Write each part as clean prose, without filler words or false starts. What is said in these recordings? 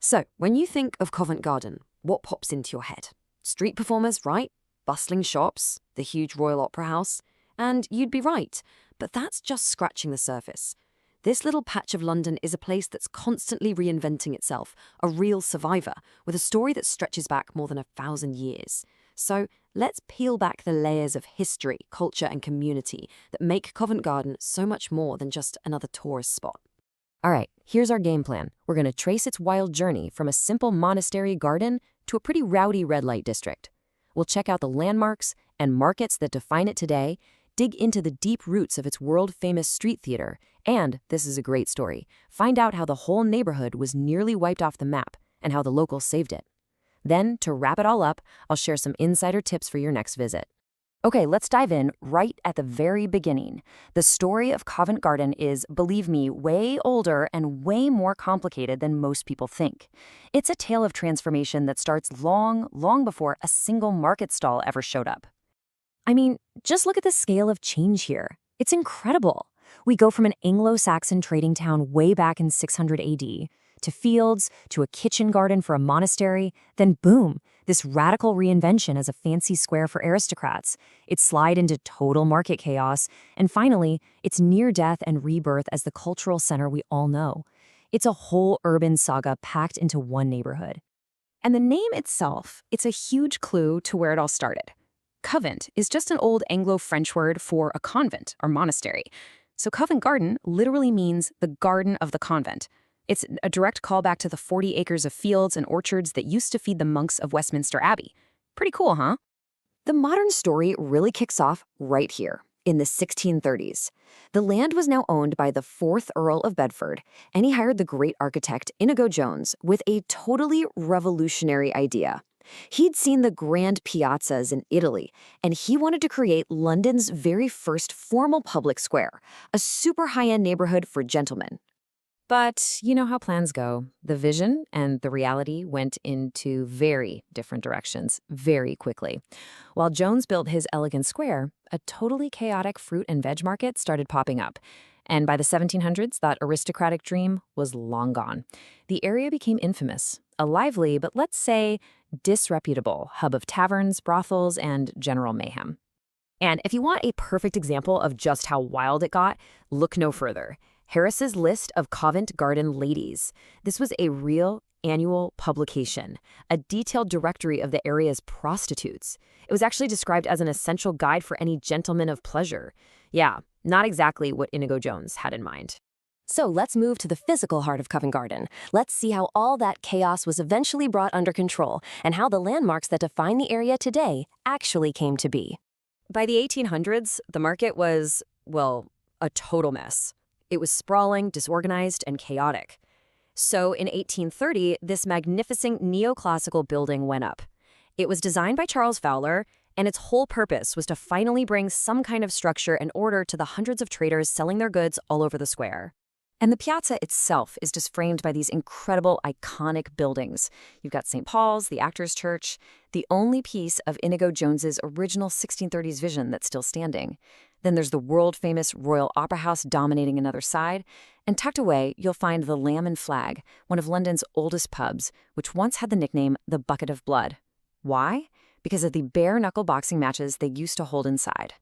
So, when you think of Covent Garden, what pops into your head? Street performers, right? Bustling shops, the huge Royal Opera House. And you'd be right, but that's just scratching the surface. This little patch of London is a place that's constantly reinventing itself, a real survivor, with a story that stretches back more than 1,000 years. So, let's peel back the layers of history, culture, and community that make Covent Garden so much more than just another tourist spot. All right, here's our game plan. We're going to trace its wild journey from a simple monastery garden to a pretty rowdy red light district. We'll check out the landmarks and markets that define it today, dig into the deep roots of its world-famous street theater, and, this is a great story, find out how the whole neighborhood was nearly wiped off the map and how the locals saved it. Then, to wrap it all up, I'll share some insider tips for your next visit. Okay, let's dive in right at the very beginning. The story of Covent Garden is, believe me, way older and way more complicated than most people think. It's a tale of transformation that starts long, long before a single market stall ever showed up. I mean, just look at the scale of change here. It's incredible. We go from an Anglo-Saxon trading town way back in 600 AD to fields, to a kitchen garden for a monastery, then boom, this radical reinvention as a fancy square for aristocrats, its slide into total market chaos, and finally, its near death and rebirth as the cultural center we all know. It's a whole urban saga packed into one neighborhood. And the name itself, it's a huge clue to where it all started. Covent is just an old Anglo-French word for a convent or monastery. So Covent Garden literally means the garden of the convent. It's a direct callback to the 40 acres of fields and orchards that used to feed the monks of Westminster Abbey. Pretty cool, huh? The modern story really kicks off right here, in the 1630s. The land was now owned by the 4th Earl of Bedford, and he hired the great architect Inigo Jones with a totally revolutionary idea. He'd seen the grand piazzas in Italy, and he wanted to create London's very first formal public square, a super high-end neighborhood for gentlemen. But you know how plans go. The vision and the reality went into very different directions very quickly. While Jones built his elegant square, a totally chaotic fruit and veg market started popping up. And by the 1700s, that aristocratic dream was long gone. The area became infamous, a lively, but let's say disreputable hub of taverns, brothels, and general mayhem. And if you want a perfect example of just how wild it got, look no further. Harris's list of Covent Garden ladies. This was a real annual publication, a detailed directory of the area's prostitutes. It was actually described as an essential guide for any gentleman of pleasure. Yeah, not exactly what Inigo Jones had in mind. So let's move to the physical heart of Covent Garden. Let's see how all that chaos was eventually brought under control and how the landmarks that define the area today actually came to be. By the 1800s, the market was, well, a total mess. It was sprawling, disorganized, and chaotic. So in 1830, this magnificent neoclassical building went up. It was designed by Charles Fowler, and its whole purpose was to finally bring some kind of structure and order to the hundreds of traders selling their goods all over the square. And the piazza itself is just framed by these incredible, iconic buildings. You've got St. Paul's, the Actors' Church, the only piece of Inigo Jones's original 1630s vision that's still standing. Then there's the world-famous Royal Opera House dominating another side, and tucked away, you'll find the Lamb and Flag, one of London's oldest pubs, which once had the nickname the Bucket of Blood. Why? Because of the bare-knuckle boxing matches they used to hold inside.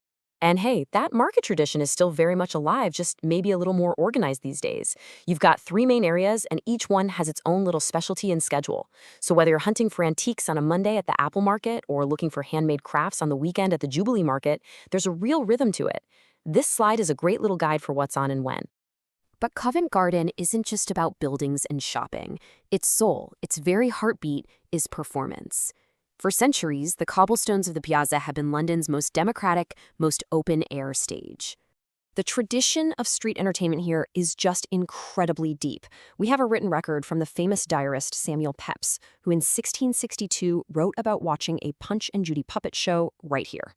And hey, that market tradition is still very much alive, just maybe a little more organized these days. You've got 3 main areas, and each one has its own little specialty and schedule. So whether you're hunting for antiques on a Monday at the Apple Market or looking for handmade crafts on the weekend at the Jubilee Market, there's a real rhythm to it. This slide is a great little guide for what's on and when. But Covent Garden isn't just about buildings and shopping. Its soul, its very heartbeat, is performance. For centuries, the cobblestones of the piazza have been London's most democratic, most open-air stage. The tradition of street entertainment here is just incredibly deep. We have a written record from the famous diarist Samuel Pepys, who in 1662 wrote about watching a Punch and Judy puppet show right here.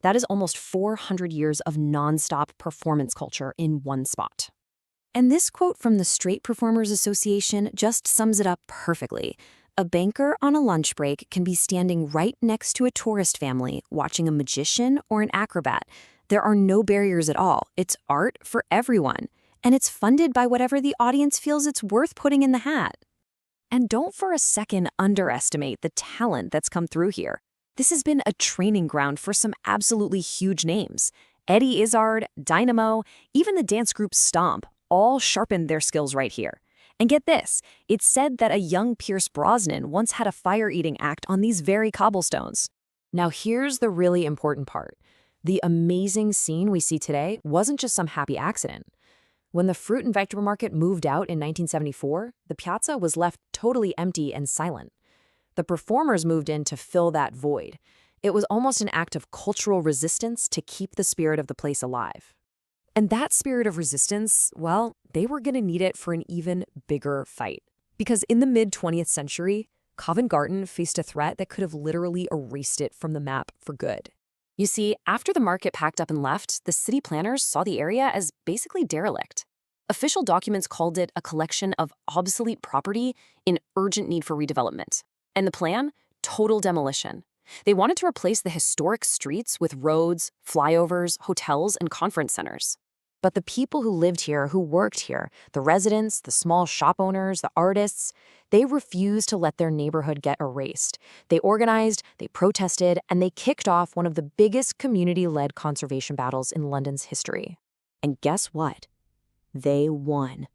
That is almost 400 years of non-stop performance culture in one spot. And this quote from the Straight Performers Association just sums it up perfectly. A banker on a lunch break can be standing right next to a tourist family watching a magician or an acrobat. There are no barriers at all. It's art for everyone. And it's funded by whatever the audience feels it's worth putting in the hat. And don't for a second underestimate the talent that's come through here. This has been a training ground for some absolutely huge names. Eddie Izzard, Dynamo, even the dance group Stomp all sharpened their skills right here. And get this, it's said that a young Pierce Brosnan once had a fire-eating act on these very cobblestones. Now here's the really important part. The amazing scene we see today wasn't just some happy accident. When the fruit and vegetable market moved out in 1974, the piazza was left totally empty and silent. The performers moved in to fill that void. It was almost an act of cultural resistance to keep the spirit of the place alive. And that spirit of resistance, well, they were going to need it for an even bigger fight. Because in the mid-20th century, Covent Garden faced a threat that could have literally erased it from the map for good. You see, after the market packed up and left, the city planners saw the area as basically derelict. Official documents called it a collection of obsolete property in urgent need for redevelopment. And the plan? Total demolition. They wanted to replace the historic streets with roads, flyovers, hotels, and conference centers. But the people who lived here, who worked here, the residents, the small shop owners, the artists, they refused to let their neighborhood get erased. They organized, they protested, and they kicked off one of the biggest community-led conservation battles in London's history. And guess what? They won.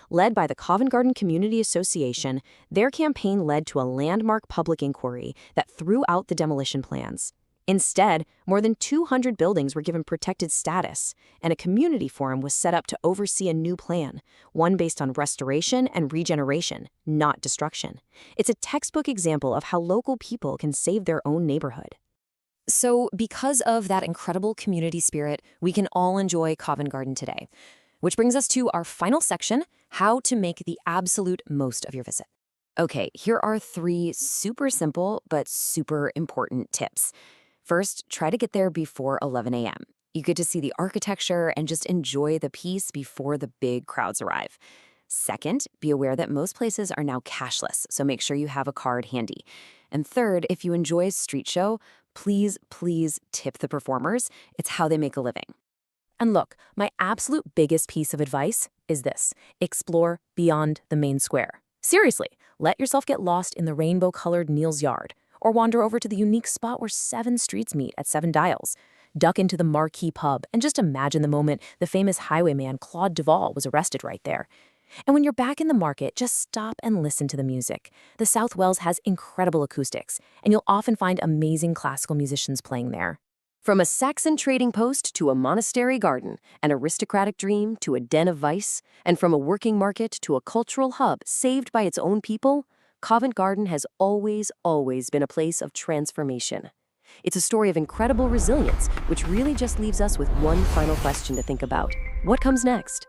Led by the Covent Garden Community Association, their campaign led to a landmark public inquiry that threw out the demolition plans. Instead, more than 200 buildings were given protected status, and a community forum was set up to oversee a new plan, one based on restoration and regeneration, not destruction. It's a textbook example of how local people can save their own neighborhood. So, because of that incredible community spirit, we can all enjoy Covent Garden today. Which brings us to our final section, how to make the absolute most of your visit. Okay, here are 3 super simple but super important tips. First, try to get there before 11 a.m. You get to see the architecture and just enjoy the piece before the big crowds arrive. Second, be aware that most places are now cashless, so make sure you have a card handy. And third, if you enjoy a street show, please tip the performers. It's how they make a living. And look, my absolute biggest piece of advice is this: explore beyond the main square. Seriously, let yourself get lost in the rainbow-colored Neal's yard, or wander over to the unique spot where 7 streets meet at 7 Dials. Duck into the marquee pub and just imagine the moment the famous highwayman Claude Duval was arrested right there. And when you're back in the market, just stop and listen to the music. The South Wells has incredible acoustics, and you'll often find amazing classical musicians playing there. From a Saxon trading post to a monastery garden, an aristocratic dream to a den of vice, and from a working market to a cultural hub saved by its own people, Covent Garden has always been a place of transformation. It's a story of incredible resilience, which really just leaves us with one final question to think about. What comes next?